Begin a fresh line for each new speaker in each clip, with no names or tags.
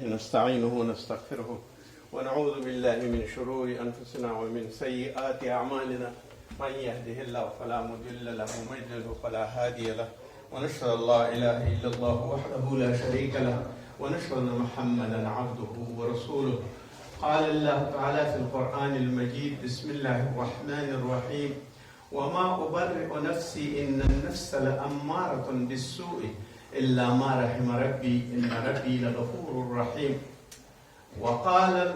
نستعينه ونستغفره ونعوذ بالله من شرور أنفسنا ومن سيئات أعمالنا من يهده الله فلا مضل له ومن يضلل فلا هادي له ونشهد أن لا إله إلا الله وحده لا شريك له ونشهد أن محمدا عبده ورسوله. قال الله تعالى في القرآن المجيد: بسم الله الرحمن الرحيم: وما أبرئ نفسي إن النفس لأمارة بالسوء إلا ما رحم ربي إن ربي لغفور رحيم. وقال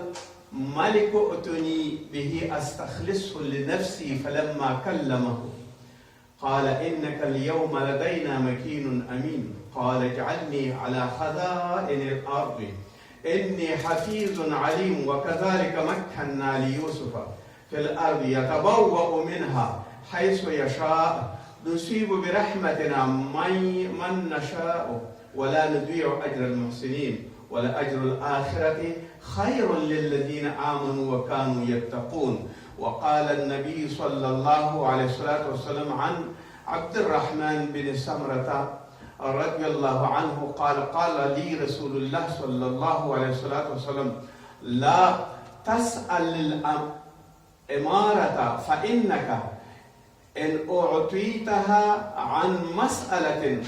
الملك ائتني به أستخلصه لنفسي فلما كلمه قال إنك اليوم لدينا مكين أمين. قال اجعلني على خزائن الأرض إني حفيظ عليم. وكذلك مكنا ليوسف في الأرض يتبوأ منها حيث يشاء نصيب برحمتنا من نشاء ولا نضيع أجر المحسنين ولأجر الآخرة خير للذين آمنوا وكانوا يتقون. وقال النبي صلى الله عليه وسلم عن عبد الرحمن بن سمرة رضي الله عنه قال لي رسول الله صلى الله عليه وسلم: لا تسأل الإمارة فإنك إن أعطيتها عن مسألة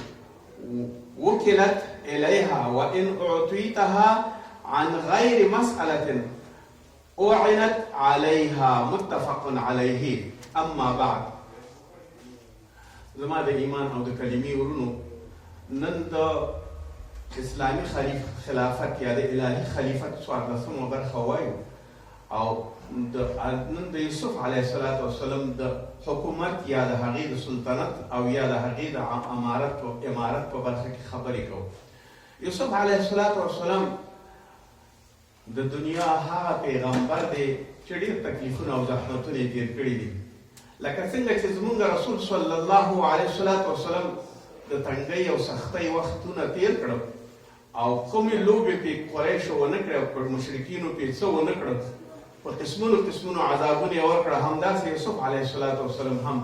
وكلت إليها وإن أعطيتها عن غير مسألة أعنت عليها. متفق عليه. أما بعد، زما د ایمان او د کلمې ورونو، نن د اسلامي خلافت یا د الهي خلیفت 14مه برخه وایو او نن د یوسف علیه السلام د حکومت یا د هغې د سلطنت او یا د هغې د امارت په برخه کې خبرې کوو. یوسف علیه السلام د دنیا هغه پیغمبر دی چې ډېر تکلیفونه او زحمتونه یې تېر کړي دي، لکه څنګه چې زموږ رسول صلی الله علیه وسلم د تنګۍ او سختۍ وختونه تېر کړل او کومې لوبې پې قریشو ونه کړې او پر مشرکینو پې څه ونه کړل، په قسمونو عذابونه یې ورکړه. همداسې یوسف علیه السلام هم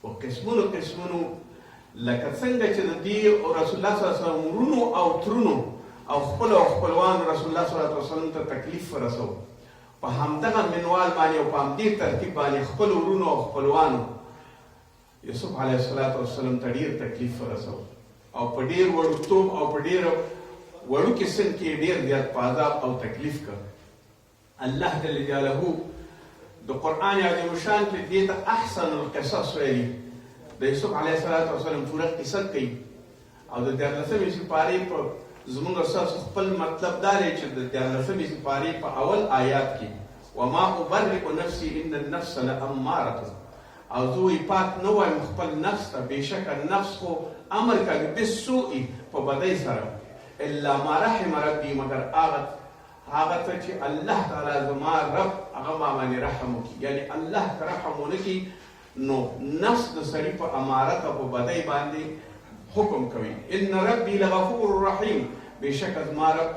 په قسمونو لکه څنګه چې د دې رسول الله صلی الله علیه وسلم ورونو او ترونو او خپلوانو رسول الله صلی الله علیه وسلم ته تکلیف ورسو، په همدغه منوال باندې او په همدې ترتیب باندې خپل ورونو او خپلوانو یوسف علیه السلام ته ډېر تکلیف ورسو او په ډېر وړوکتوب او په ډېر وړوکي سن کې ډېر زیات په عذاب او تکلیف کړ. الله جل جلاله د قرآن عظیم شان کې دې ته احسن القصص ویلي. د یوسف علیه السلام پوره قصه کوي او د 14مې سپارې په زموږ ستاسو خپل مطلب دا دی چې د 14مې سپارې په اول آیات کې وما ابرئ نفسي ان النفس لاماره، او زه وایي پاک نه وایم خپل نفس ته، بېشکه نفس خو امر کوي بالسوء په بدۍ سره، الا ما رحم ربي مگر هغه ته چې الله تعالی زما رب هغه ما باندې رحم وکړي، یعنی الله که رحم ونه کړي نو نفس د سړي په امارت او په بدۍ باندې حکم کوي. ان ربي لغفور رحیم، بېشکه زما رب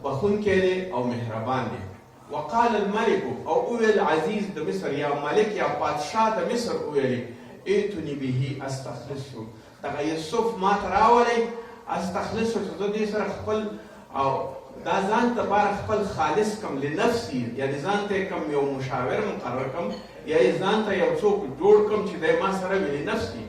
بخونکی دی او مهربان دی. وقال الملک، او وویل عزیز د مصر یا ملک یا پادشاه د مصر وویلې: ائتني به استخلصه، دغه یوسف ما ته راولئ استخلصه چې زه دې سره خپل او دا ځان دپاره خپل خالص کم لنفسي، یعنې ځان ته یې کم یو مشاور مقرر کم یا یې ځان ته یو څوک جوړ کم چې دی ما سره وي لنفسي.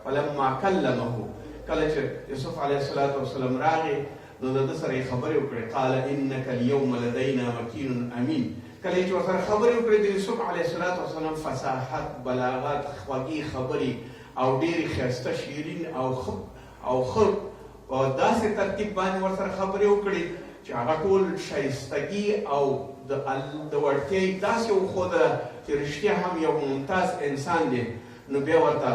فلما کلمه، کله چې یوسف علیه السلام راغی نو د ده سره یې خبرې وکړې. قال انک اليوم لدینا مکین امین. کله چې ورسره خبرې وکړې د یوسف علیه السلام فصاحت، بلاغت، خوږې خبرې او ډېرې ښایسته شیرین او ښه په داسې ترتیب باندې ورسره خبرې وکړې چې هغه ټول ښایستګي او د وړتیا یې داسې وښوده چې رښتیا هم یو ممتاز انسان دی. نو بیا ورته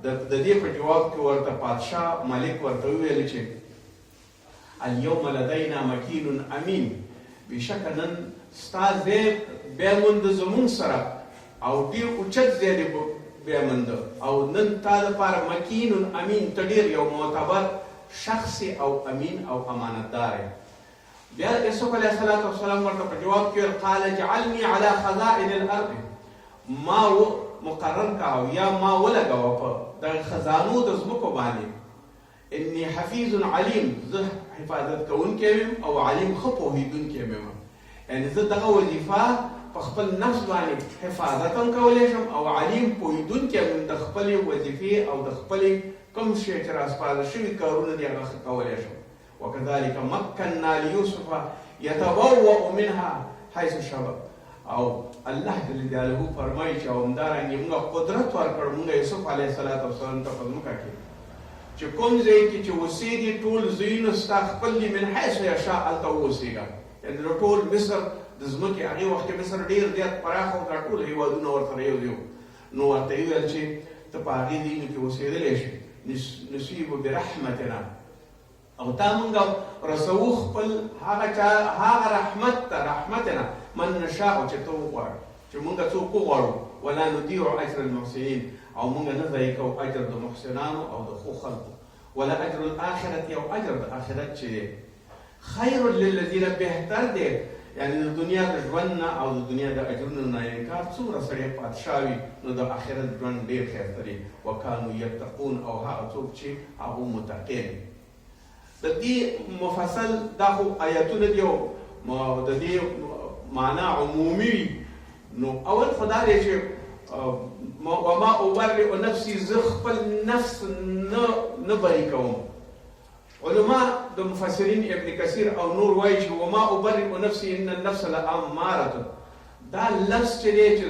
د دې په جواب کې ورته پادشاه ملک ورته وویل چې اليوم لدینا مکین امین، بېشکه نن ستا ځای بیامونده زموږ سره او ډېر اوچت ځای دی بیامونده، او نن تا دپاره مکین امین، ته ډېر یو معتبر شخص او امین او امانتدار یې. بیا یوسف علیه السلام ورته په جواب کې ویل: قال اجعلني على خزائن الارض، ما مقرر کا او یا ما ولګوه په دغه خزانو د ځمکو باندې انی حفیظ علیم، زه حفاظت کوونکی یم او علیم ښه پوهېدونکی یم. یعنې زه دغه وظیفه په خپل نفس باندې حفاظت هم کولی شم او علیم پوهېدونکی یم د خپلې وظیفې او د خپلې کوم شی چې راسپارل شوي کارونه دي هغه ښه کولی شم. وکذلک مکننا لیوسف یتبوأ منها حیث شاء. او الله جل جلاله فرمایي چې همدارنګې موږ قدرت ورکړ موږ یوسف علیه السلام ته په ځمکه کې چې کوم ځای کې چې اوسېږي ټول ځایونه ستا خپل دي، من حیث یشاء هلته ووسېږه. یعنې د ټول مصر د ځمکې هغې وخت کې مصر ډېر زیات پراخ او دا ټول هېوادونه ورسره یو ځای نو ورته یې ویل چې ته په هغې ځایونو کې اوسېدلی شې. نصیب برحمتنا، او تا موږ رسوو خپل هغه رحمت ته، رحمتنا من نشاء چې ته وغواړې، چې موږ څوک وغواړو. ولا نضيع اجر المحسنین، او موږ نه ضایع کوو اجر د محسنانو او د ښو خلکو. ولا اجر الاخرة، او اجر د آخرت چې دی خیر للذین، بهتر دی یعنې د دنیا د ژوند نه او د دنیا د اجرونو نه انکار څومره سړی پادشاه وي نو د آخرت ژوند ډېر ښایسته دی. وکانو یتقون، او هغه څوک چې هغه متقین. د دې مفصل دا خو آیتونه دي او د دې معنا عمومي وي. نو اول خو دا دی چې وما ابرئ نفسي، زه خپل نفس نه بری کوم. علما د مفسرین ابن کثیر او نور وایي چې وما ابرئ نفسي ان النفس لاماره، دا لفظ چې دی چې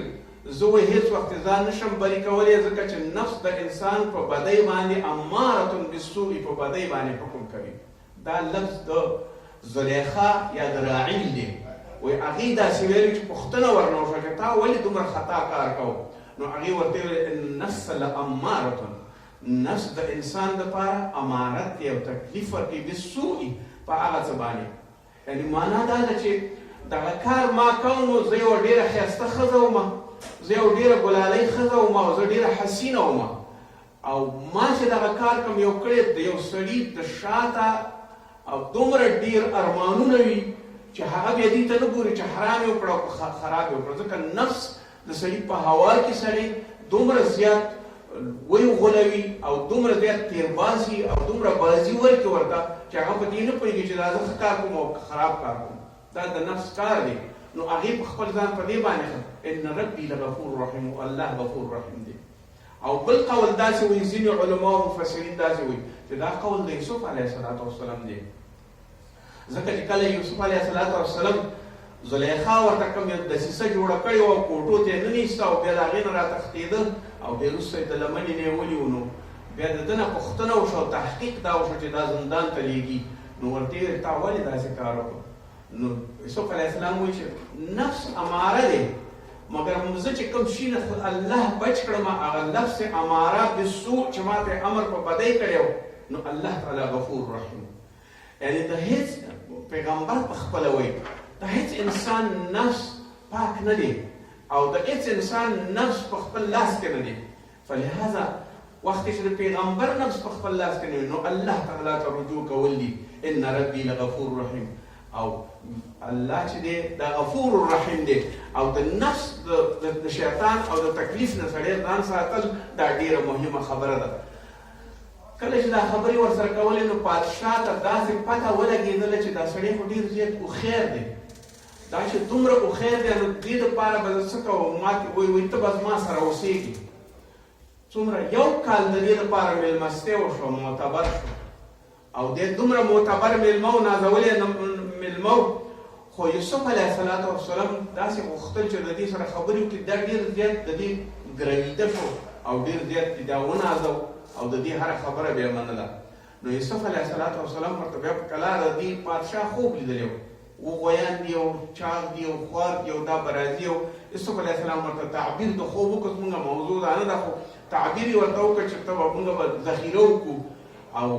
زه وایي هېڅ وخت ځان نشم بری کولی، ځکه چې نفس د انسان په بدۍ باندې اماره بالسوء، په بدۍ باندې حکم کوي. دا لفظ د زلیخا یا د راعیل دی. وایي هغې داسې ویلي چې پوښتنه ورنه وشوه چې تا ولې دومره خطا کار کوو؟ نو هغې ورته ویل ان النفس لاماره، نفس د انسان دپاره امارت دی او تکلیف ورکوي بالسوء په هغه څه باندې. یعنې معنا دا ده چې دغه کار ما کوم نو زه یوه ډېره ښایسته ښځه ومه، زه یو ډېره ګلالۍ ښځه ومه او زه ډېره حسینه ومه، او ما چې دغه کار کوم یو کړی د یو سړي د شاته او دومره ډېر ارمانونه وي چې هغه بیا دې ته نه ګوري چې حرام یې وکړه او خراب یې وکړه. ځکه نفس د سړي په هوا کې سړی دومره زیات وغولوي او دومره زیات تیربازي او دومره بازي ورکړي ورته چې هغه په دې نه پوهېږي چې دا زه ښه کار کوم او خراب کار کوم. دا د نفس کار دی. نو هغې په خپل ځان په دې باندې ان ربي لغفور رحیم، الله غفور رحیم دی. او بل قول داسې وایي، ځینې علما او مفسرین داسې وایي چې دا قول د یوسف علیه السلام دی. ځکه چې کله یوسف علیه السلام زلیخا ورته کوم یو دسیسه جوړه کړې وه او کوټو ته یې ننیسته او بیا د هغې نه راتښتېده او بیا وروسته یې د لمنې نه یې ونیو. نو بیا د ده نه پوښتنه وشوه او تحقیق دا وشو چې دا زندان ته لېږي. نو ورته یې ویل تا ولې داسې کار وکړو؟ نو یوسف علیه السلام وایي چې نفس اماره دی، مګر زه چې کوم شي نه الله بچ کړم هغه نفس اماره بالسوء چې ما ته امر په بدۍ کړی و، نو الله تعالی غفور رحیم. یعنې د هېڅ پیغمبر په خپله وایي د هېڅ انسان نفس پاک نه دی او د هېڅ انسان نفس په خپل لاس کې نه دی. فلهذا وخت چې د پیغمبر نفس په خپل لاس کې نه وي نو الله تعالی ته رجوع کول دي. ان ربي لغفور رحیم، او الله چې دی دا غفور رحیم دی. او د نفس د شیطان او د تکلیف نه سړی ځان ساتل دا ډېره مهمه خبره ده. کله چې دا خبرې ورسره کولې نو پادشاه ته داسې پته ولګېدله چې دا سړی خو ډېر زیات هوښیار دی. دا چې دومره هوښیار دی نو دې دپاره به زه څه کوم؟ ما وایي ته به زما سره اوسېږي. څومره یو کال د دې دپاره مېلمستې وشوه، معتبر شو او دې دومره معتبر مېلمه و، نازولی مېلمه و. خو یوسف علیه السلام داسې غوښتل چې د دې سره خبرې وکړي. دا ډېر زیات د دې ګرویده شو او ډېر زیات دا ونازو او د دې هره خبره بیا منله. نو یوسف علیه السلام ورته بیا په کلا د دې پادشاه خوب لیدلی و، غویان دي او چاغ دي او خوار دي او دا به راځي. او یوسف علیه السلام ورته تعبیر د خوب وکړ. زموږ موضوع دا نه ده، خو تعبیر یې ورته وکړ چې ته به موږ به ذخیره وکړو او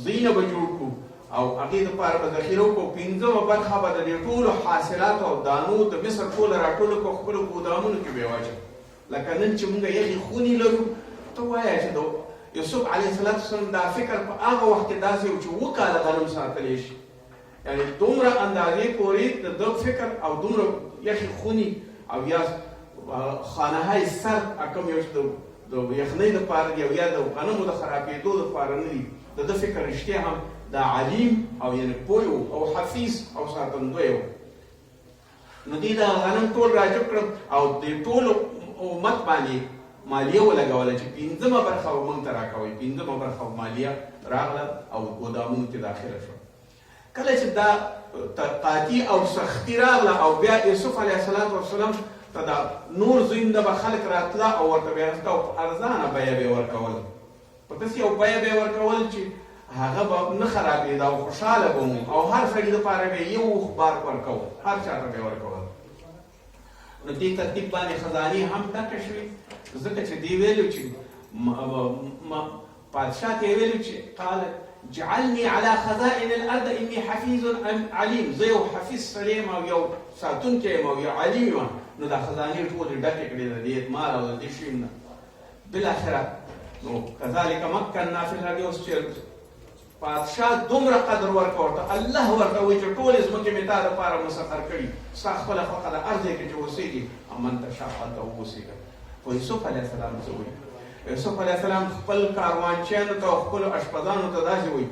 ځایونه به جوړ کړو او هغې دپاره به ذخیره وکړو. 5مه برخه به د دې ټولو حاصلاتو او دانو د مصر ټوله راټوله کړو، خپلو ګودامونو کې به یې واچوو. لکه نن چې موږ یخې خونې لرو، ته وایه چې د یوسف علیه السلام دا فکر په هغه وخت کې داسې و چې 7 کاله غنم ساتلی شي. یعنې دومره اندازې پورې د ده فکر او دومره یخې خونې او یا خانههای سرد کوم یو چې د یخنۍ دپاره دي او یا د غنمو د خرابېدو دپاره نه دي، د ده فکر رښتیا هم دا علیم او یعنې پوه او حفیظ او ساتندوی و. نو دوی دا غنم ټول راجب کړل او د ټولو امت باندې مالیه ولګوله چې 5مه برخه به موږ ته راکوئ. 5مه برخه مالیه راغله او ګودامونو کې داخله شوه. کله چې دا تقاطي او سختي راغله او بیا یوسف علیه السلام ته دا نور زوینده به خلک راتله او ورته بیا په ارزانه بیه به یې ورکول، په داسې یو بیه به یې ورکول چې هغه به نه خرابېده او خوشحاله به مو او هر سړي دپاره به یې یو اخبار ورکول، هر چا ته به یې ورکول. نو دې ترتیب باندې خزانې هم ډکه شوې، ځکه چې دې ویلو چې پادشاه ته یې ویلو چې قال جعلني على خزائن الارض اني حفيظ عليم، زه یو حفیظ سړی یم او یو ساتونکی یم او یو علیم یم. نو دا خزانې ټولې ډکې کړې د دې اعتماد او د دې شي نه. بالاخره نو کذلک مکننا فی الارض، اوس چې پادشاه دومره قدر ورکړه ورته، الله ورته وایي چې ټولې ځمکې مې تا دپاره مسخر کړي، ستا خپله خوښه ده هر ځای کې چې اوسېږي امن تشاء هلته واوسېږه. خو یوسف علیه السلام څه وایي؟ یوسف علیه السلام خپل کاروانچیانو ته او خپلو اشپزانو ته داسې وایي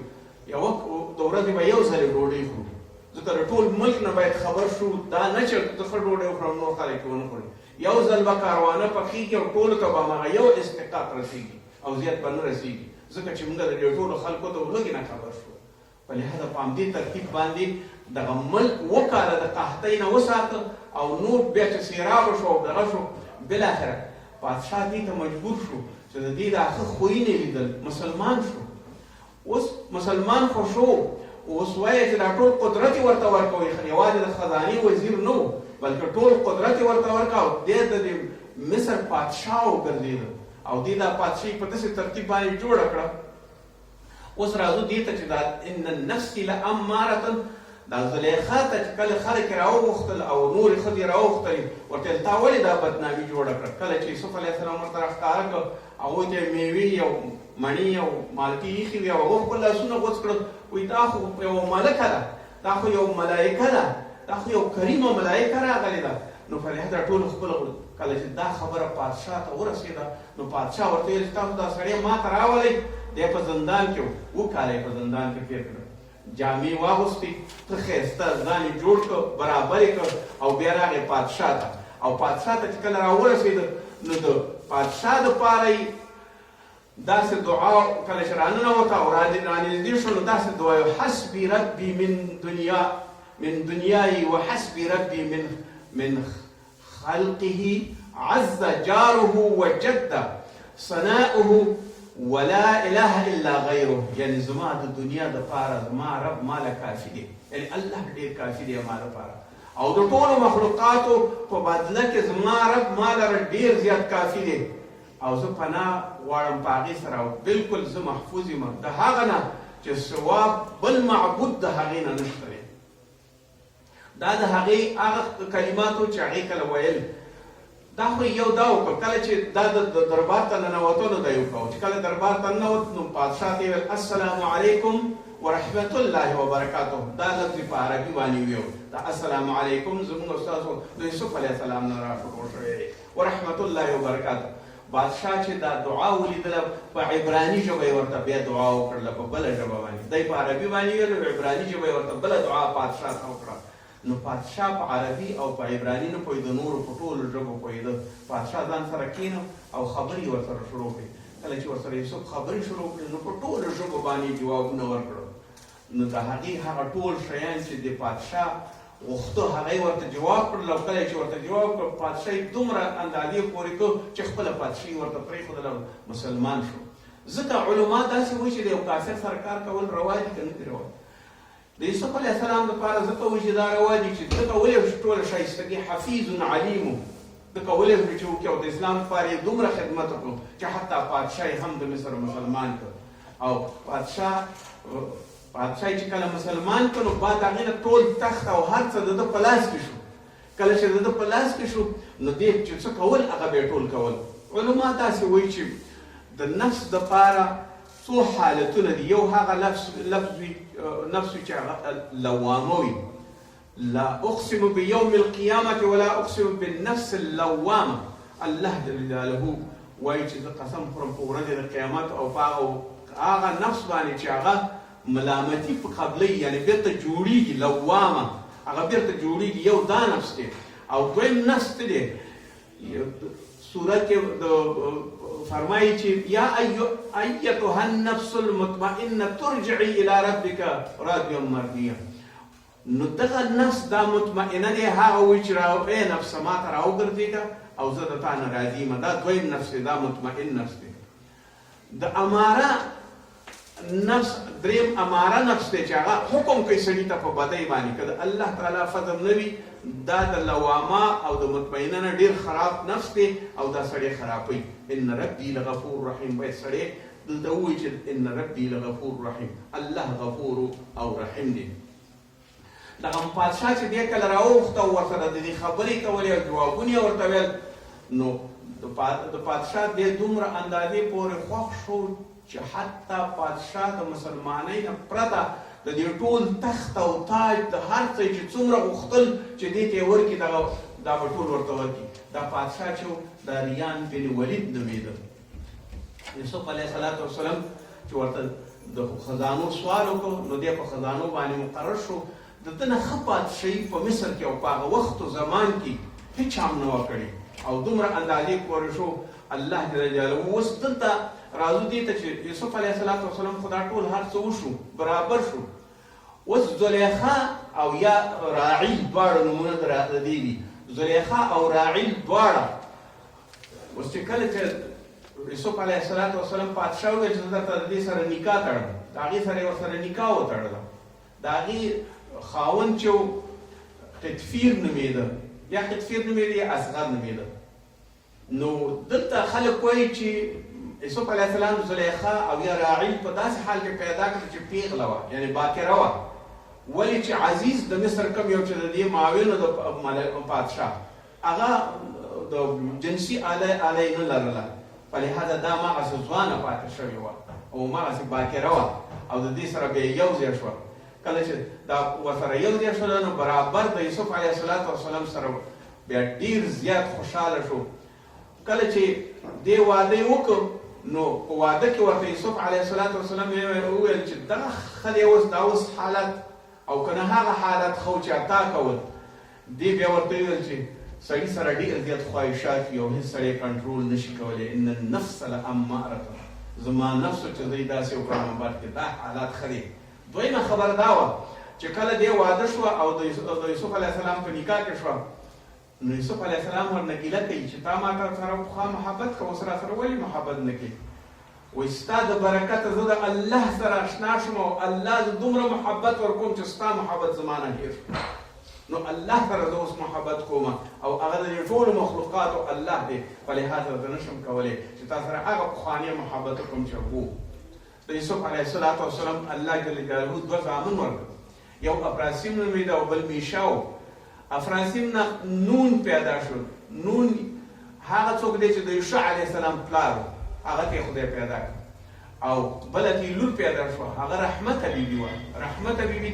یوه د ورځې به یو ځلې ډوډۍ خورو، ځکه د ټول ملک نه باید خبر شو دا نه چې زه ښه ډوډۍ وخورم نور خلک یې ونه خوري. یو ځل به کاروانه پخېږي او ټولو ته به هماغه یو استحقاق رسېږي او زیات به نه رسېږي، ځکه چې موږ د دې ټولو خلکو ته لږې نه خبر شو. په لهذا په همدې ترتیب باندې دغه ملک 7 کاله د قحطۍ نه وساته او نور بیا چې سیراب شو او دغه شو. بالاخره پادشاه دې ته مجبور شو چې د دې دا ښه خویونه لیدل، مسلمان شو. اوس مسلمان خو شو، اوس وایي چې دا ټول قدرت یې ورته ورکوي، یوازې د خزانې وزیر نه و بلکې ټول قدرت یې ورته ورکړه او دې د مصر پادشاه وګرځېده او دې دا پادشاهي په داسې ترتیب باندې جوړه کړه. اوس راځو دې ته چې دا ان النفس لاماره، دا زلیخا ته چې کله خلک یې راوغوښتل او نورې ښځې راوغوښتلې ورته ویل تا ولې دا بدنامي جوړه کړه. کله چې یوسف علیه السلام ورته راښکاره کړه هغوی ته یې میوې او مڼې او مالټې ایښې وې او هغه خپل لاسونه غوڅ کړل، وایي دا خو یوه ملکه ده، دا خو یو ملایکه ده، دا خو یو کریمه ملایکه راغلې ده. نو په لهذا ټولو خپله کله چې دا خبره پادشاه ته ورسېده نو پادشاه ورته ویل چې تاسو دا سړی ما ته راولئ. دی په زندان کې و، 7 کاله یې په زندان کې تېر کړه. جامې واغوستې، ښه ښایسته ځان یې جوړ کړ، برابر یې کړ او بیا راغی پادشاه ته. او پادشاه ته چې کله راورسېده نو د پادشاه دپاره یې داسې دعا کله چې راننوته او رانږدې شو نو داسې دعا یې حسبي ربي من دنیایي وحسبي ربي من خلقه عز جاره وجد ثناؤه ولا اله الا غیره. یعنی زما د دنیا دپاره زما رب ماله کافي دی، یعنی الله ډېر کافي دی ما دپاره، او د ټولو مخلوقاتو په بدله کې زما رب ماله ډېر زیات کافي دی او زه پناه غواړم په هغې سره او بلکل زه محفوظ یم د هغه نه چې سوا بل معبود د هغې نه نشته دی. دا د هغې هغه کلماتو چې هغې کله ویل دا خو یو دا وکړه. کله چې دا د دربار ته ننوتو نو دا یې وکړه چې کله دربار ته ننوت نو پادشاه ته یې ویل السلام علیکم ورحمة الله وبرکاته. دا لفظ په عربي باندې ویو، دا السلام علیکم زموږ استاسو د یوسف علیه السلام نه راشروع شوی دی ورحمة الله وبرکاته. بادشاه چې دا دعا ولیدله په عبراني ژبه یې ورته بیا دعا وکړله، په بله ژبه باندې دی په عربي باندې ویل، عبراني ژبه یې ورته بله دعا پادشاه ته وکړه. نو پادشاه په عربي او په عبراني نه پوهېده، نورو په ټولو ژبو پوهېده. پادشاه ځان سره کېنو او خبرې ورسره شروع کړې. کله چې ورسره یوسف خبرې شروع کړې نو په ټولو ژبو باندې جوابونه ورکړل. نو د هغې هغه ټول شیان چې د پادشاه غوښته هغه یې ورته جواب کړل او کله چې ورته جواب کړ پادشاه یې دومره اندازې پورې کړ چې خپله پادشاهي ورته پرېښودله او مسلمان شو. ځکه علما داسې وایي چې د یو کافر سره کار کول روا دي که نه دي روا. د یوسف علیه السلام دپاره ځکه وایي چې دا روا دي چې ځکه ولې ټوله ښایستګي حفیظ علیم و، ځکه ولې چې وکړي او د اسلام لپاره یې دومره خدمت وکړو چې حتی پادشاه یې هم د مصر مسلمان کړ. او پادشاه چې کله مسلمان کړ نو بعد هغې نه ټول تخت او هر څه د ده په لاس کې شو. کله چې د ده په لاس کې شو نو دې چې څه کول هغه به یې ټول کول. علما داسې وایي چې د نفس دپاره څو حالتونه دي. یو هغه نفس چې هغه لوامه وي، لا اقسم بیوم القیامة ولا اقسم بالنفس اللوامه. الله جل جلاله وایي چې زه قسم خورم په ورځې د قیامت او په هغه هغه نفس باندې چې هغه ملامتي په قبلې یعنی بیرته جوړیږي لوامه هغه بیرته جوړیږي یو دا نفس دی او دویم نفس دی سورت کې فرمایي چې یا ایتها النفس المطمئنه ترجعي الى ربك راضيه مرضيه نو دغه نفس دا مطمئنه دی هغه وایي چې اے نفس ما ته راوګرځېږه او زه د تا نه راضي یم دا دویم نفس دی دا مطمئن نفس دی د اماره نفس دریم اماره نفس دی چې هغه حکم کوي سړي ته په بدۍ باندې که د الله تعالی فضل نه وي دا د لوامه او د مطمئنه نه ډېر خراب نفس دی او دا سړی خرابوي ان ربي لغفور رحیم باید سړی دلته ووایي چې ان ربي لغفور رحیم الله غفور او رحیم دی دغه پادشاه چې دی کله راوخته او ورسره د دې خبرې کولې او جوابونه یې ورته ویل نو د پادشاه دې دومره اندازې پورې خوښ شو چې حتی پادشاه د مسلمانۍ نه پرته د دې ټول تخت او تاج د هر څه چې څومره غوښتل چې دې ته یې ورکړي دا به ټول ورته ورکړي دا پادشاه چې دا ریان بن ولید نومېده یوسف علیه السلام چې ورته د خزانو سوال وکړو نو دی په خزانو باندې مقرر شو د ده نه ښه پادشاهي په مصر کې او په هغه وخت و زمان کې هېچ هم نه وه کړې او دومره اندازې پورې شو الله جل جلاله اوس دلته راځو دې ته چې یوسف علیه السلام خو دا ټول هر څه وشو برابر شو اوس زلیخا او یا راعیل دواړه نومونه د دې دي زلیخا او راعیل دواړه اوس چې کله چې یوسف علیه السلام پادشاه وویل چې زه درته د دې سره نکاح تړم د هغې سره یې ورسره نکاح وتړله د هغې خاوند چې قطفیر نومېده یا قطفیر نومېده یا اصغر نومېده نو دلته خلک وایي چې یوسف علیه السلام زلیخا او یا راعیل په داسې حال کې پیدا کړه چې پیغله وه یعنې باکره وه ولې چې عزیز د مصر کوم یو چې د دې معاون د پادشاه هغه د جنسي آله یې نه لرله په لحاظه دا مغسې ځوانه پاتې شوې وه او مغسې باکره وه او د دې سره بیا یو ځای شوه کله چې دا ورسره یو ځای شوله نو برابر د یوسف علیه السلام سره بیا ډېر زیات خوشحاله شو کله چې دې واده یې وکړ نو په واده کې ورته یوسف علیه السلام وویل چې دغه ښځې اوس دا اوس حالت او که نه هغه حالت خو چې عطا کول دې بیا ورته وویل چې سړي سره ډېر زیات خواهشات وي او هېڅ سړی کنټرول نه شي کولی ان النفس لاماره زما نفس چې زه یې داسې وکړم بعد کې دا حالات ښه دی دویمه خبر دا وه چې کله دې واده شوه او د یوسف علیه السلام په نکاح کې شوه نو یوسف علیه السلام ورنه ګیله کوي چې تا ما ته سره پخوا محبت کوه اوس راسره ولې محبت نه کوې وایي ستا د برکته زه د الله سره اشنا شوم او الله زه دومره محبت ورکوم چې ستا محبت زما نه هېر شو نو الله سره زه اوس محبت کوم او هغه د دې ټولو مخلوقاتو الله دی په لحاظه زه نشم کولی چې تا سره هغه پخوانی محبت وکړم چې وو د یوسف علیه السلام الله جل جلاله دوه زامن ورکړل یو افراسیم نومېده او بل میشا و افراسیم نه نون پیدا شو نون هغه څوک دی چې د یوشع علیه السلام پلار هغه ته خدای پیدا کړ او بله کې لور پیدا شوه هغه رحمته بیبي وه رحمته بیبي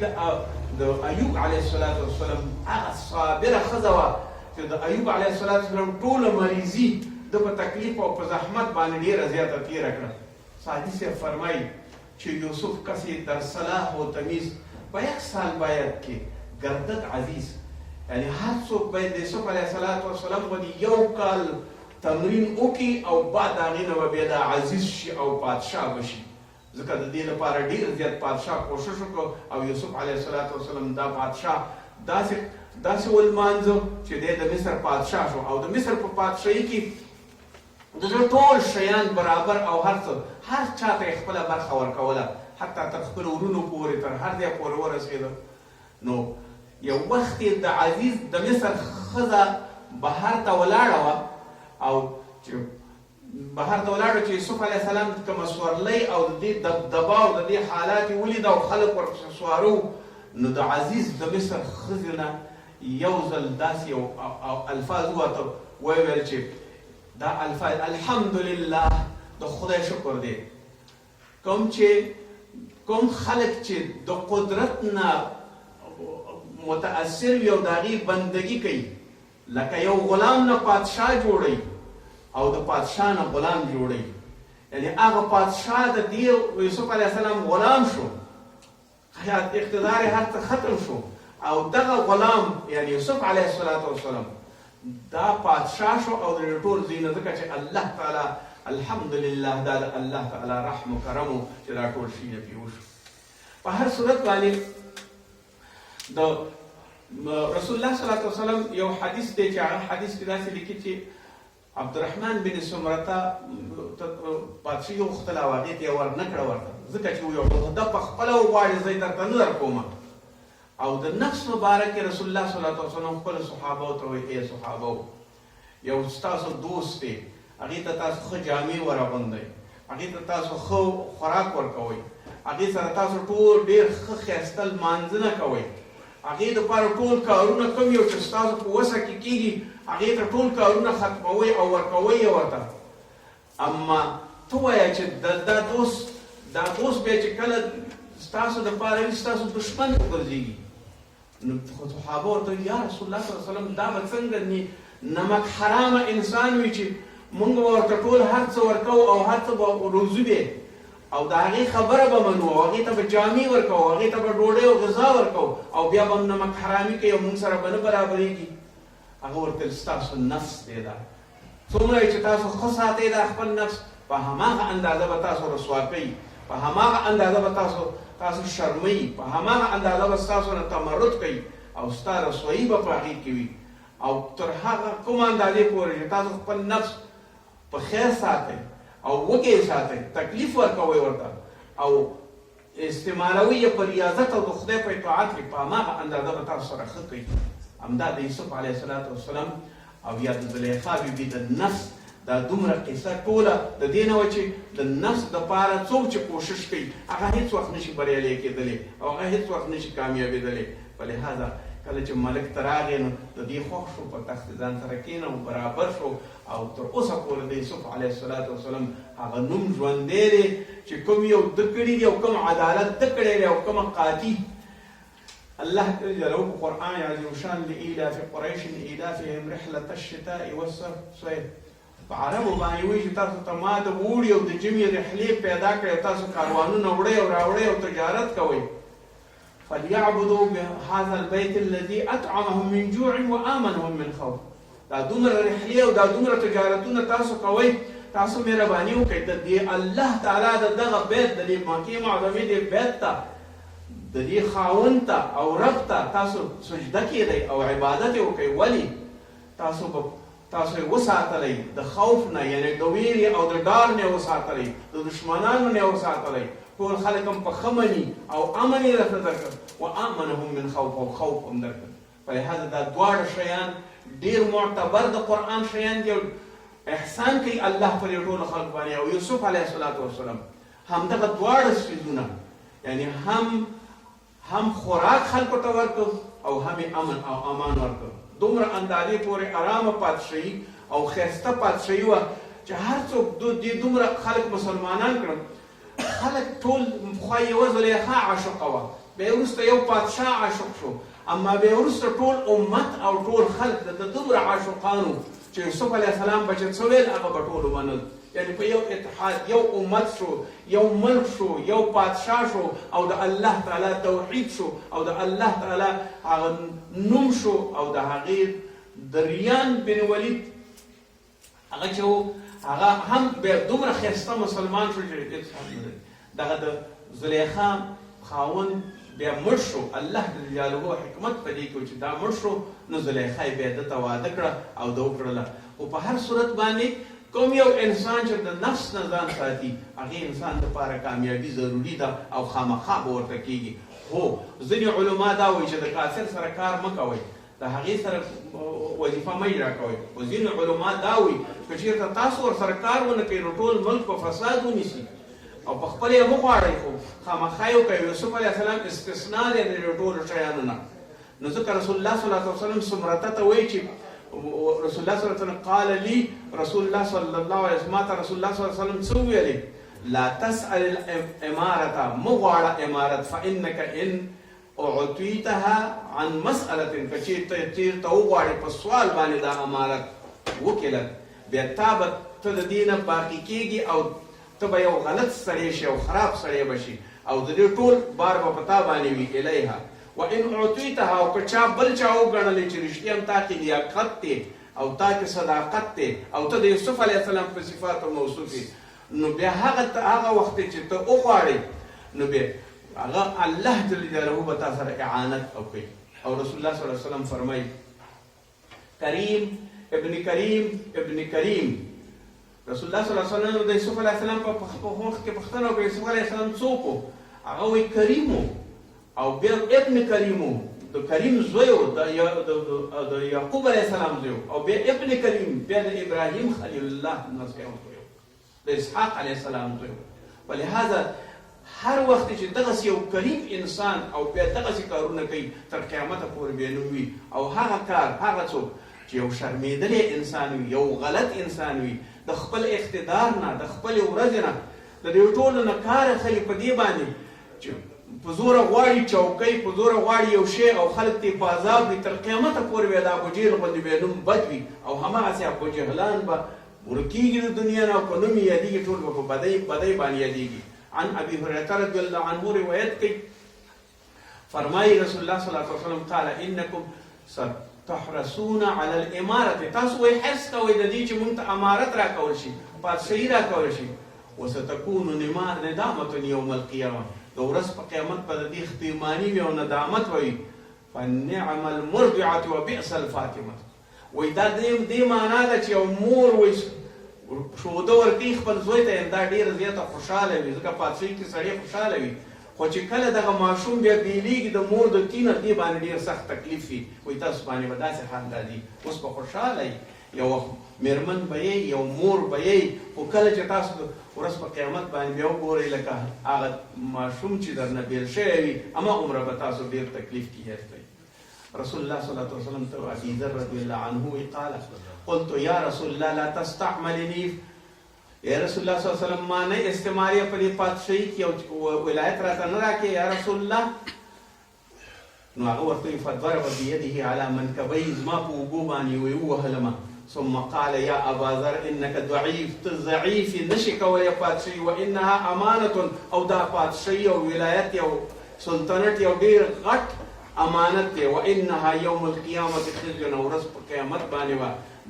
د ایوب علیه السلام هغه صابره ښځه وه چې د ایوب علیه السلام ټوله مریضي د په تکلیف او په زحمت باندې ډېره زیاته تېره کړه سعدي صاحب فرمایي چې یوسف کسی در صلاح و تمیز په یک سال باید کې گردد عزیز یعنی هر څوک باید د یوسف علیه السلام باندې یو کال تمرین وکړي او بعد د هغې نه به بیا د عزیز شي او پادشاه بشي ځکه د دې لپاره ډېر زیات پادشاه کوښښ وکړ او یوسف علیه السلام دا پادشاه داسې ولمانځه چې دی د مصر پادشاه شو او د مصر په پادشاهۍ کې د زړه ټول شیان برابر او هر څه هر چا ته یې خپله برخه ورکوله حتی تر خپلو ورونو پورې تر هر ځای پورې ورسېده نو یو وخت د عزیز د مصر ښځه بهر ته ولاړه وه او چې بهر ته ولاړه چې یوسف علیه السلام کومه سورلۍ او د دې دبدبه او د دې حالات یې ولید او خلک ورپسې سواره نو د عزیز د مصر ښځې نه یو ځل داسې یو الفاظ ووته ویې ویل چې دا الفاظ الحمدلله د خدای شکر دی کوم خلک چې د قدرت نه متاثر وي او د هغې بندګي کوي لکه یو غلام نه پادشاه جوړوي او د پادشاه نه غلام جوړوي یعنی هغه پادشاه د دې یوسف علیه السلام غلام شو، اقتدار هر څه ختم شو، او دغه غلام یعنی یوسف علیه السلام دا پادشاه شو او د ټول زینه ځکه چې الله تعالی الحمدلله دا د الله تعالی رحم و کرم چې دا ټول شي نه پې وشو. په هر صورت باندې د رسول الله صلی الله علیه وسلم یو حدیث دی چې هغه حدیث کې داسې لیکي چې عبدالرحمن بن سمرته پادشاهي وغوښتله او هغې ته یې ور نه کړه ورته، ځکه چې ویل ده په خپله وغواړې زه یې درته نه درکومه. او د نفس مبارک رسول الله صلی الله علیه وسلم خپلو صحابو ته وایي ای صحابو، یو ستاسو دوست دی، هغې ته تاسو ښه جامې ورغوندئ، هغې ته تاسو ښه خوراک ورکوئ، هغې سره تاسو ټول ډېر ښه ښایسته لمانځنه کوئ، هغې دپاره ټول کارونه کوم یو چې ستاسو په وسه کې کېږي هغې ته ټول کارونه ختموئ او ورکوئ یې ورته. اما ته وایه چې دا دوست بیا چې کله ستاسو دپاره وي ستاسو دشمن وګرځېږي. نو صحابه ورته وایي یا رسول الله صلی الله علیه وسلم دا به څنګه نمک حرامه انسان وي چې موږ به ورته ټول هر څه ورکوو او هر څه به روزو دی او د هغې خبره به منو او هغې ته به جامې ورکوو، هغې ته به ډوډۍ او غذا ورکوو او بیا به نمک حرامي کوي او موږ سره به نه برابرېږي. هغه ورته ستاسو نفس دی دا، څومره چې تاسو ښه ساتئ دا خپل نفس په هماغه اندازه به تاسو رسوا کوي، په هماغه اندازه به تاسو شرموي، په هماغه اندازه به ستاسو نه تمرد کوي او ستا رسوایي به په هغې کې وي. او تر هغه کومه اندازې پورې چې تاسو خپل نفس په خیر ساتئ او وږی ساتئ، تکلیف ورکوئ ورته او استعمالوي یې په ریاضت او د خدای په اطاعت کې، په هماغه اندازه به تاسو سره ښه کوي. همدا د یوسف علیه السلام او یا د زلیخا بیبي د نفس دا دومره قصه ټوله د دې نه وه چې د نفس دپاره څوک چې کوشش کوي هغه هېڅ وخت نشي بریالی کېدلی او هغه هېڅ وخت نشي کامیابېدلی. په لحاظه کله چې ملک ته راغی نو د دې خوښ شو، په تخت ځان سره کېنه برابر شو او تر اوسه پورې د یوسف علیه السلام هغه نوم ژوندی دی چې کوم یو ده کړي دي او کوم عدالت ده کړی دی او کومه قاضي. الله جل په قرآن عظیم شان لإیلاف قریش ایلافهم رحلة الشتاء والصيف په عربو باندې وایي چې تاسو ته ما د اوړي او د ژمي رحلې پیدا کړئ، تاسو کاروانونه وړئ او راوړئ او تجارت کوئ. فليعبدوا بهذا البيت الذي اطعمهم من جوع وامنهم من خوف. دا دومره رحلې او دا دومره تجارتونه تاسو کوئ، تاسو مهرباني وکړئ د دې الله تعالی د دغه بیت د دې مکې معظمې دې بیت ته د دې خاوند ته او رب ته تاسو سجده کېدئ او عبادت یې وکړئ. ولې تاسو یې وساتلی د خوف نه، یعنې د ویرې او د ډار نه یې وساتلی، د دشمنانو نه یې وساتلی، ټول خلک هم په ښه مني او امن یې درته درکړ وامنهم من خوف او خوف هم درکړ. په لحاظه دا دواړه شیان ډېر معتبر د قرآن شیان دي. احسان کوي الله پر یو ټولو خلکو باندې او یوسف علیه السلام همدغه دواړه څیزونه یعنی هم خوراک خلکو ته ورکړ او هم امن او امان ورکړ. دومره اندازې پورې ارامه پادشاهي او ښایسته پادشاهي وه چې هر څوک دې دومره خلک مسلمانان کړل. خلک ټول خوا یوه زلیخا عاشقه وه، بیا وروسته یو پادشاه عاشق شو، اما بیا وروسته ټول امت او ټول خلک د دومره عاشقانو چې یوسف علیه السلام به چې څه ویل هغه به ټول ومنل. یعنې په یو اتحاد یو امت شو، یو ملک شو، یو پادشاه شو او د الله تعالی توحید شو او د الله تعالی هغه نوم شو او د هغې د ریان بن ولید هغه چې و هغه هم بیا دومره ښایسته مسلمان شو چې هېڅ هم نه دی. دغه د زلیخا خاوند بیا مړ شو، الله جل جلاله حکمت په دې کې چې دا مړ شو نو زلیخا یې بیا ده ته واده کړه او ده وکړله. خو په هر صورت باندې کوم یو انسان چې د نفس نه ځان ساتي هغې انسان دپاره کامیابي ضروري ده او خامخا به ورته کېږي. هو ځینې علما دا وایي چې د کافر سره کار مه کوئ، د هغې سره وظیفه مه اجرا کوئ. خو ځینې علما دا وایي که چېرته تاسو ورسره کار ونه کوئ نو ټول ملک په فساد ونیسي او په خپله یې مه غواړئ، خو خامخا یې وکړئ. یوسف علیه السلام استثنا دی د دې ټولو شیانو نه. نو ځکه رسول الله صلی الله علیه وسلم سمرته ته وایي چې رسول الله صلی الله علیه وسلم قال لي رسول الله صلی الله علیه وسلم ما ته رسول الله صلی الله علیه وسلم څه وویلې لا تسأل الامارة مه غواړه امارت فانک ان اعطیتها عن مسألة که چېرته وغواړې په سوال باندې دا امارت وکیلت بیا تا به ته د دې نه باقي کېږي ته به یو غلط سړی شي او خراب سړی به شي او د دې ټول بار به په تا باندې وي الیها وان اعطیتها او که چا بل چا وګڼلی چې رښتیا هم تا کې لیاقت دی او تا کې صداقت دی او ته د یوسف علیه السلام په صفاتو موصوف یې نو بیا هغه وخت چې ته وغواړې نو بیا هغه الله جل جلاله به تا سره اعانت وکړي او رسول الله صلی الله علیه وسلم فرمایي کریم ابن کریم ابن کریم رسول الله صلی الله علیه وسلم د یوسف علیه السلام په وخت کې پوښتنه وکړه یوسف علیه السلام څوک و هغه وایي کریم او بیا ابن کریم د کریم زوی و د یعقوب علیه السلام زوی او بیا ابن کریم بیا د ابراهیم خلیل الله زوی و د اسحاق علیه السلام زوی و ولهذا هر وخت چې دغسې یو کریم انسان او بیا دغسې کارونه کوي تر قیامته پورې بیا نوم وي او هغه کار هغه څوک چې یو شرمېدلی انسان وي یو غلط انسان وي د خپل اقتدار نه د خپلې ورځې نه د دې ټولو نه کار اخلي په دې باندې چې په زوره غواړي چوکۍ په زوره غواړي یو شی او خلک ترې په عذاب وي تر قیامته پورې بیا د ابوجهل غوندې بیا نوم بد وي او هماغسې ابوجهلان به ورکېږي د دنیا نه او په نوم یې یادېږي ټول به په بدۍ باندې یادېږي عن ابي هريره رضي الله عنه روایت کوي فرمایي رسول الله صلی الله علیه وسلم قال انکم ستحرسون على الاماره تاسو وایي حرص کوئ د دې چې موږ ته امارت راکول شي پادشاهي راکول شي وستكون ندامه یوم القیامه د ورځ په قیامت به د دې ښپېماني وي او ندامت وي فنعم المرضعه وبئس الفاطمه وایي دا دې معنا ده چې یو مور وایي شوده ورکوي خپل زوی ته دا ډېره زیاته خوشحاله وي ځکه پادشاهي کې سړی خوشحاله وي خو چې کله دغه ماشوم بیا بیلیږي د مور د کینه دې باندې ډېر سخت تکلیف وي وایي تاسو باندې به داسې حال راځي اوس به خوشحاله یي یو میرمن به یې یو مور به یې خو کله چې تاسو د ورځ په قیامت باندې بیا وګورئ لکه هغه ماشوم چې درنه بېل شوی وي همه عمره به تاسو ډېر تکلیف کې هېر کړئ رسول الله صلی الله علیه وسلم ته ابي ذر رضی الله عنه قال قلت یا رسول الله لا تستعملني یا رسول الله صلی الله علیه وسلم ما نه استعمالي په دې پادشاهي کې او ولایت راته نه راکې یا رسول الله نو هغه ورته فضرب بيده على منكبي زما په اوږو باندې ووهلمه ثم قال يا ابا ذر انك ضعيف ضعيف نشي کولی پادشاهي وانها امانه او دا پادشاهي او ولایت او سلطنت یو ډېر غټ امانت دی وانها یوم القیامت خزي ورځ په قیامت باندې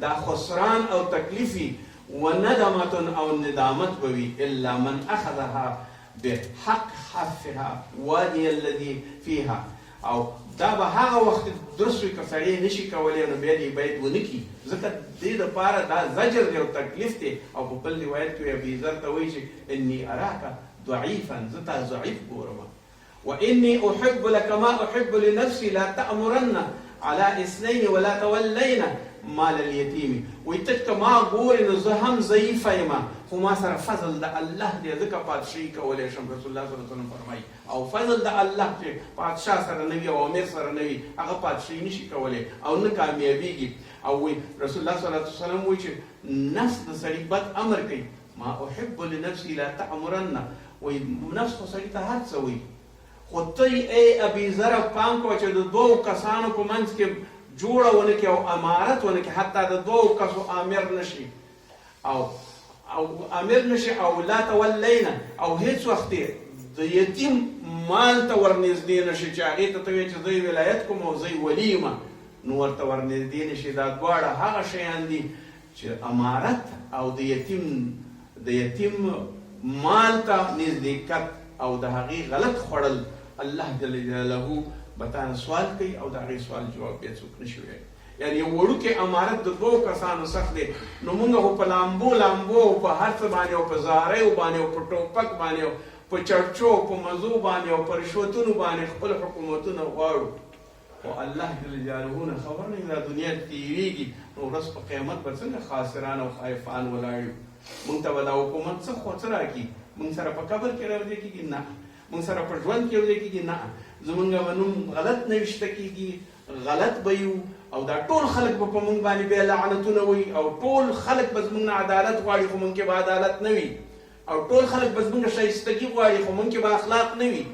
دا خسران او تکلیفي وندمه او ندامت بوي الا من اخذها بحق حفها وادي الذي فيها او دا به هغه وخت درست وي که سړی نشي کولی نو بیا دې باید ونه کړي ځکه دې دپاره دا زجر دی او تکلیف دی او په بل روایت کې ابي ذر ته وایي چې اني اراک ضعیفا زه تا ضعیف ګورم واني احب لك ما احب لنفسي لا تامرن على اثنين ولا تولين مال اليتيم وایي ته که ما ګورې نو زه هم ضعیفه یم خو ما سره فضل د الله دی ځکه پادشاهي کولی شم رسول الله صلی الله علیه وسلم فرمایي او فضل د الله چې پادشاه سره نه وي او امیر سره نه وي هغه پادشاهي نشي کولی او نه کامیابېږي او وایي رسول الله صلی الله علیه وسلم وایي چې نفس د سړي بد امر کوي ما احب لنفسي لا تامرن وایي نفس خو سړي ته هر څه وایي خو ته ای ابي ذر پام کوه چې د دوو کسانو په منځ کې جوړه ونه کړي او امارت ونه کړي حتی د دوو کسو امیر نشي او امیر نشي او لا تولینا او هیڅ وخت د یتیم مال ته ورنږدې نشي چې هغې ته ته وایې چې زه ولایت کوم او زه ولي یم نو ورته ورنږدې نشي دا دواړه هغه شیان دي چې امارت او د یتیم مال ته نزدېکت او د هغې غلط خوړل الله جل جلاله به تانه سوال کوي او د هغې سوال جواب بیا څوک نشي ویلی یعنی یو وړوکې امارت د دوو کسانو سخت دی نو موږ خو په لامبو او په هر څه باندې او په زاریو باندې او په ټوپک باندې او په چرچو په مزو باندې او په رشوتونو باندې خپل حکومتونه غواړو خو الله جل جلاله نه خبر نه دا دنیا تېرېږي نو ورځ په قیامت به څنګه خاسران او خایفان ولاړ یو موږ ته به دا حکومت څه راکړي موږ سره په قبر کې راوځي کېږي نه موږ سره په ژوند کې راوځي کېږي نه زمونږ به نوم غلط نوشته کېږي غلط به یو او دا ټول خلک به په موږ باندې بیا لعنتونه وي او ټول خلک به زموږ نه عدالت غواړي خو موږ کې به عدالت نه وي او ټول خلک به زموږ ښایستګي غواړي خو موږ کې به اخلاق نه وي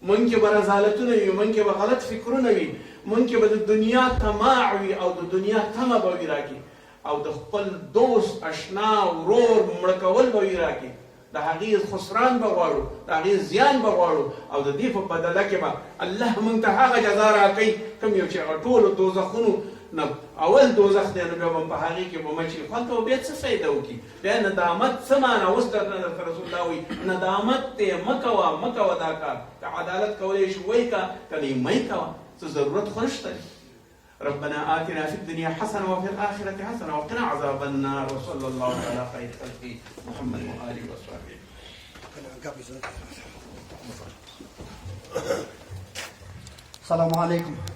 موږ کې به رذالتونه وي موږ کې به غلط فکرونه وي موږ کې به د دنیا طماع وي او د دنیا تمه به وي راکړي او د خپل دوست اشنا ورور مړه کول به وي راکړي د هغې خسران به غواړو، د هغې زیان به غواړو، او د دې په بدله کې به الله موږ ته هغه جزا راکوي کوم یو چې هغه ټولو دوزخونو نه اول دوزخ دی، نو بیا به په هغې کې به مچې خوند او بیا څه فایده وکړي؟ بیا ندامت څه معنا؟ اوس درته رسول الله وایي ندامت دی، مه کوه مه کوه دا کار. که عدالت کولی شي وایي که نه یې مه کوه، څه ضرورت خو نشته. ربنا آتنا في الدنيا حسنة وفي الآخرة حسنة وقنا عذاب النار وصلى الله على خير خلقه محمد وآله وصحبه.
السلام عليكم.